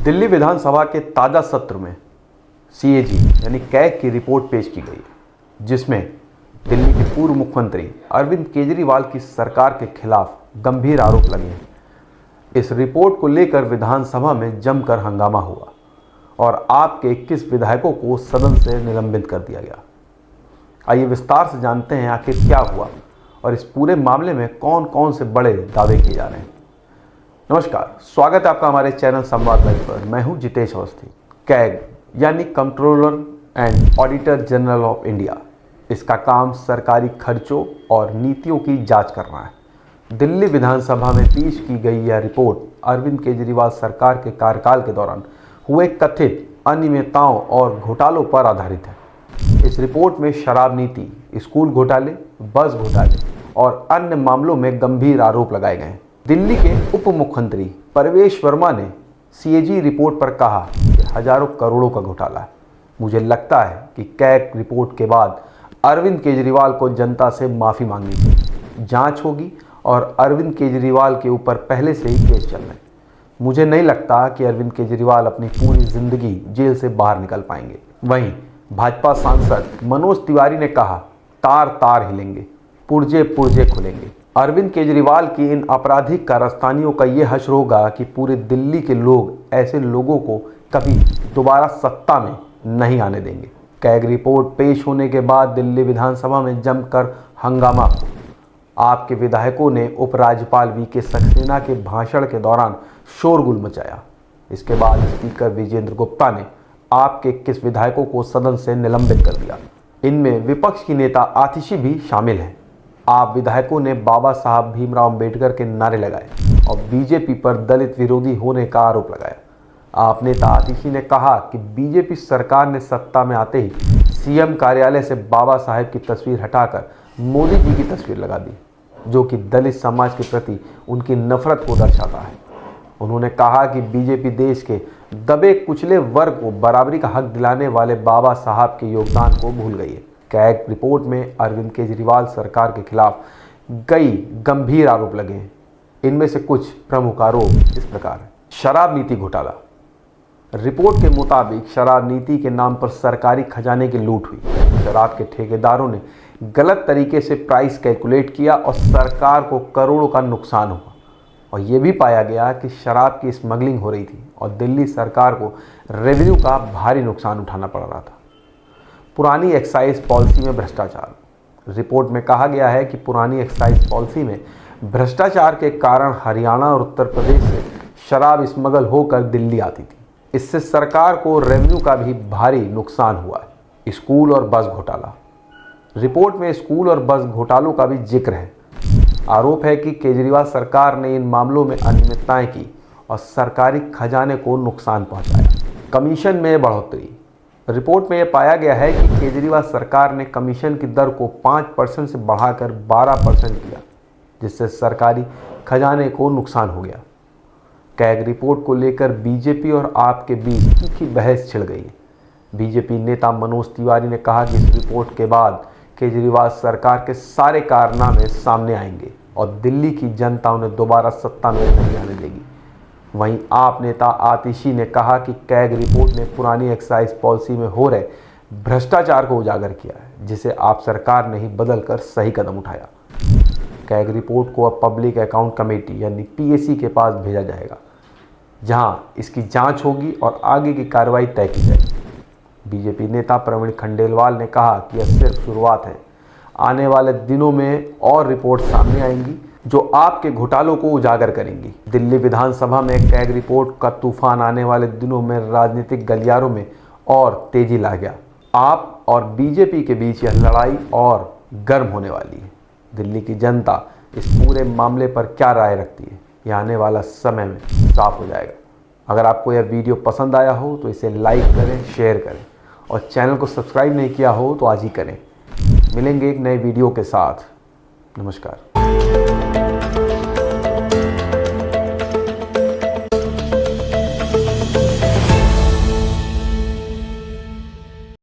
दिल्ली विधानसभा के ताज़ा सत्र में सीएजी यानी कैग की रिपोर्ट पेश की गई है, जिसमें दिल्ली के पूर्व मुख्यमंत्री अरविंद केजरीवाल की सरकार के खिलाफ गंभीर आरोप लगे हैं। इस रिपोर्ट को लेकर विधानसभा में जमकर हंगामा हुआ और आप के 21 विधायकों को सदन से निलंबित कर दिया गया। आइए विस्तार से जानते हैं आखिर क्या हुआ और इस पूरे मामले में कौन कौन से बड़े दावे किए जा रहे हैं। नमस्कार, स्वागत है आपका हमारे चैनल संवाद लाइव पर। मैं हूं जितेश अवस्थी। कैग यानी controller and auditor general of India, इसका काम सरकारी खर्चों और नीतियों की जांच करना है। दिल्ली विधानसभा में पेश की गई यह रिपोर्ट अरविंद केजरीवाल सरकार के कार्यकाल के दौरान हुए कथित अनियमितताओं और घोटालों पर आधारित है। इस रिपोर्ट में शराब नीति, स्कूल घोटाले, बस घोटाले और अन्य मामलों में गंभीर आरोप लगाए गए हैं। दिल्ली के उप मुख्यमंत्री परवेश वर्मा ने सीएजी रिपोर्ट पर कहा कि हजारों करोड़ों का घोटाला है। मुझे लगता है कि कैग रिपोर्ट के बाद अरविंद केजरीवाल को जनता से माफ़ी मांगनी चाहिए। जांच होगी और अरविंद केजरीवाल के ऊपर पहले से ही केस चल रहे हैं। मुझे नहीं लगता कि अरविंद केजरीवाल अपनी पूरी जिंदगी जेल से बाहर निकल पाएंगे। वहीं भाजपा सांसद मनोज तिवारी ने कहा, तार तार हिलेंगे, पुर्जे पुर्जे खुलेंगे। अरविंद केजरीवाल की इन आपराधिक कारस्तानियों का ये हश्र होगा कि पूरे दिल्ली के लोग ऐसे लोगों को कभी दोबारा सत्ता में नहीं आने देंगे। कैग रिपोर्ट पेश होने के बाद दिल्ली विधानसभा में जमकर हंगामा हुआ। आपके विधायकों ने उपराज्यपाल वीके सक्सेना के भाषण के दौरान शोरगुल मचाया। इसके बाद स्पीकर विजेंद्र गुप्ता ने आपके 21 विधायकों को सदन से निलंबित कर दिया। इनमें विपक्ष की नेता आतिशी भी शामिल हैं। आप विधायकों ने बाबा साहब भीमराव अंबेडकर के नारे लगाए और बीजेपी पर दलित विरोधी होने का आरोप लगाया। आप नेता आतिशी ने कहा कि बीजेपी सरकार ने सत्ता में आते ही सीएम कार्यालय से बाबा साहब की तस्वीर हटाकर मोदी जी की तस्वीर लगा दी, जो कि दलित समाज के प्रति उनकी नफरत को दर्शाता है। उन्होंने कहा कि बीजेपी देश के दबे कुचले वर्ग को बराबरी का हक दिलाने वाले बाबा साहब के योगदान को भूल गई है। कैग रिपोर्ट में अरविंद केजरीवाल सरकार के खिलाफ कई गंभीर आरोप लगे हैं। इनमें से कुछ प्रमुख आरोप इस प्रकार हैं। शराब नीति घोटाला। रिपोर्ट के मुताबिक शराब नीति के नाम पर सरकारी खजाने की लूट हुई। शराब के ठेकेदारों ने गलत तरीके से प्राइस कैलकुलेट किया और सरकार को करोड़ों का नुकसान हुआ। और यह भी पाया गया कि शराब की स्मगलिंग हो रही थी और दिल्ली सरकार को रेवेन्यू का भारी नुकसान उठाना पड़ रहा था। पुरानी एक्साइज पॉलिसी में भ्रष्टाचार। रिपोर्ट में कहा गया है कि पुरानी एक्साइज पॉलिसी में भ्रष्टाचार के कारण हरियाणा और उत्तर प्रदेश से शराब स्मगल होकर दिल्ली आती थी। इससे सरकार को रेवेन्यू का भी भारी नुकसान हुआ है। स्कूल और बस घोटाला। रिपोर्ट में स्कूल और बस घोटालों का भी जिक्र है। आरोप है कि केजरीवाल सरकार ने इन मामलों में अनियमितताएं की और सरकारी खजाने को नुकसान पहुंचाया। कमीशन में बढ़ोतरी। रिपोर्ट में यह पाया गया है कि केजरीवाल सरकार ने कमीशन की दर को 5% से बढ़ाकर 12% किया, जिससे सरकारी खजाने को नुकसान हो गया। कैग रिपोर्ट को लेकर बीजेपी और आप के बीच तीखी बहस छिड़ गई है। बीजेपी नेता मनोज तिवारी ने कहा कि इस रिपोर्ट के बाद केजरीवाल सरकार के सारे कारनामे सामने आएंगे और दिल्ली की जनता उन्हें दोबारा सत्ता में नहीं आने देगी। वहीं आप नेता आतिशी ने कहा कि कैग रिपोर्ट ने पुरानी एक्साइज पॉलिसी में हो रहे भ्रष्टाचार को उजागर किया है, जिसे आप सरकार ने ही बदलकर सही कदम उठाया। कैग रिपोर्ट को अब पब्लिक अकाउंट कमेटी यानी पीएसी के पास भेजा जाएगा, जहां इसकी जांच होगी और आगे की कार्रवाई तय की जाएगी। बीजेपी नेता प्रवीण खंडेलवाल ने कहा कि यह सिर्फ शुरुआत है। आने वाले दिनों में और रिपोर्ट सामने आएंगी जो आपके घोटालों को उजागर करेंगी। दिल्ली विधानसभा में कैग रिपोर्ट का तूफान आने वाले दिनों में राजनीतिक गलियारों में और तेजी ला गया। आप और बीजेपी के बीच यह लड़ाई और गर्म होने वाली है। दिल्ली की जनता इस पूरे मामले पर क्या राय रखती है, यह आने वाला समय में साफ हो जाएगा। अगर आपको यह वीडियो पसंद आया हो तो इसे लाइक करें, शेयर करें और चैनल को सब्सक्राइब नहीं किया हो तो आज ही करें। मिलेंगे एक नए वीडियो के साथ। नमस्कार।